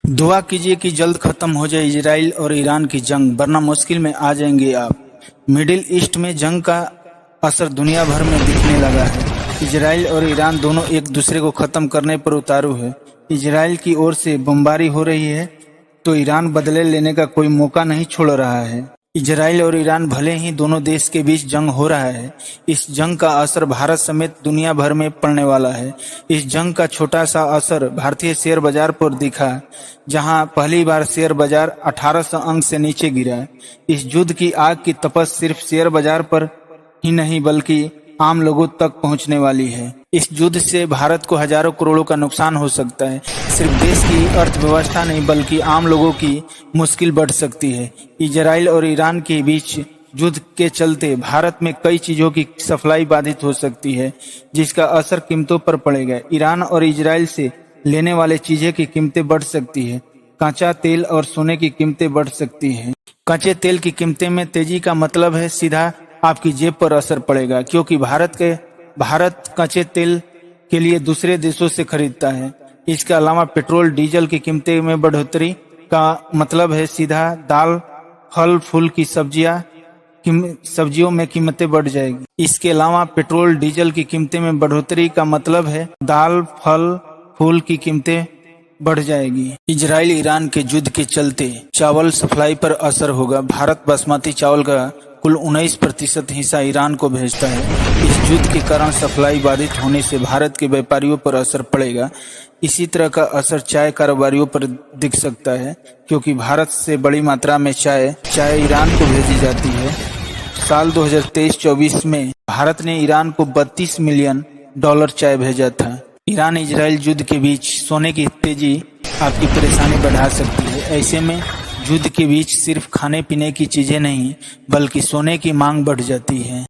दुआ कीजिए कि जल्द खत्म हो जाए इजराइल और ईरान की जंग, वरना मुश्किल में आ जाएंगे आप। मिडिल ईस्ट में जंग का असर दुनिया भर में दिखने लगा है। इजराइल और ईरान दोनों एक दूसरे को खत्म करने पर उतारू है। इजराइल की ओर से बमबारी हो रही है तो ईरान बदले लेने का कोई मौका नहीं छोड़ रहा है। इजराइल और ईरान भले ही दोनों देश के बीच जंग हो रहा है, इस जंग का असर भारत समेत दुनिया भर में पड़ने वाला है। इस जंग का छोटा सा असर भारतीय शेयर बाजार पर दिखा, जहां पहली बार शेयर बाजार 1800 अंक से नीचे गिरा। इस युद्ध की आग की तपश सिर्फ शेयर बाजार पर ही नहीं बल्कि आम लोगों तक पहुंचने वाली है। इस युद्ध से भारत को हजारों करोड़ों का नुकसान हो सकता है। सिर्फ देश की अर्थव्यवस्था नहीं बल्कि आम लोगों की मुश्किल बढ़ सकती है। इजराइल और ईरान के बीच युद्ध के चलते भारत में कई चीजों की सप्लाई बाधित हो सकती है, जिसका असर कीमतों पर पड़ेगा। ईरान और इजराइल से लेने वाले चीजें की कीमतें बढ़ सकती है। कच्चा तेल और सोने की कीमतें बढ़ सकती है। कच्चे तेल की कीमतें में तेजी का मतलब है सीधा आपकी जेब पर असर पड़ेगा, क्योंकि भारत कच्चे तेल के लिए दूसरे देशों से खरीदता है। इसके अलावा पेट्रोल डीजल की कीमतें में बढ़ोतरी का मतलब है सीधा दाल, फल फूल की सब्जियों में कीमतें बढ़ जाएगी। इसके अलावा पेट्रोल डीजल की कीमतें में बढ़ोतरी का मतलब है दाल, फल फूल की कीमतें बढ़ जाएगी। इजराइल ईरान के युद्ध के चलते चावल सप्लाई पर असर होगा। भारत बासमती चावल का कुल 19% हिस्सा ईरान को भेजता है। इस युद्ध के कारण सप्लाई बाधित होने से भारत के व्यापारियों पर असर पड़ेगा। इसी तरह का असर चाय कारोबारियों पर दिख सकता है, क्योंकि भारत से बड़ी मात्रा में चाय ईरान को भेजी जाती है। साल 2023-24 में भारत ने ईरान को $32 मिलियन चाय भेजा था। ईरान इजराइल युद्ध के बीच सोने की तेजी आपकी परेशानी बढ़ा सकती है। ऐसे में युद्ध के बीच सिर्फ खाने पीने की चीजें नहीं बल्कि सोने की मांग बढ़ जाती है।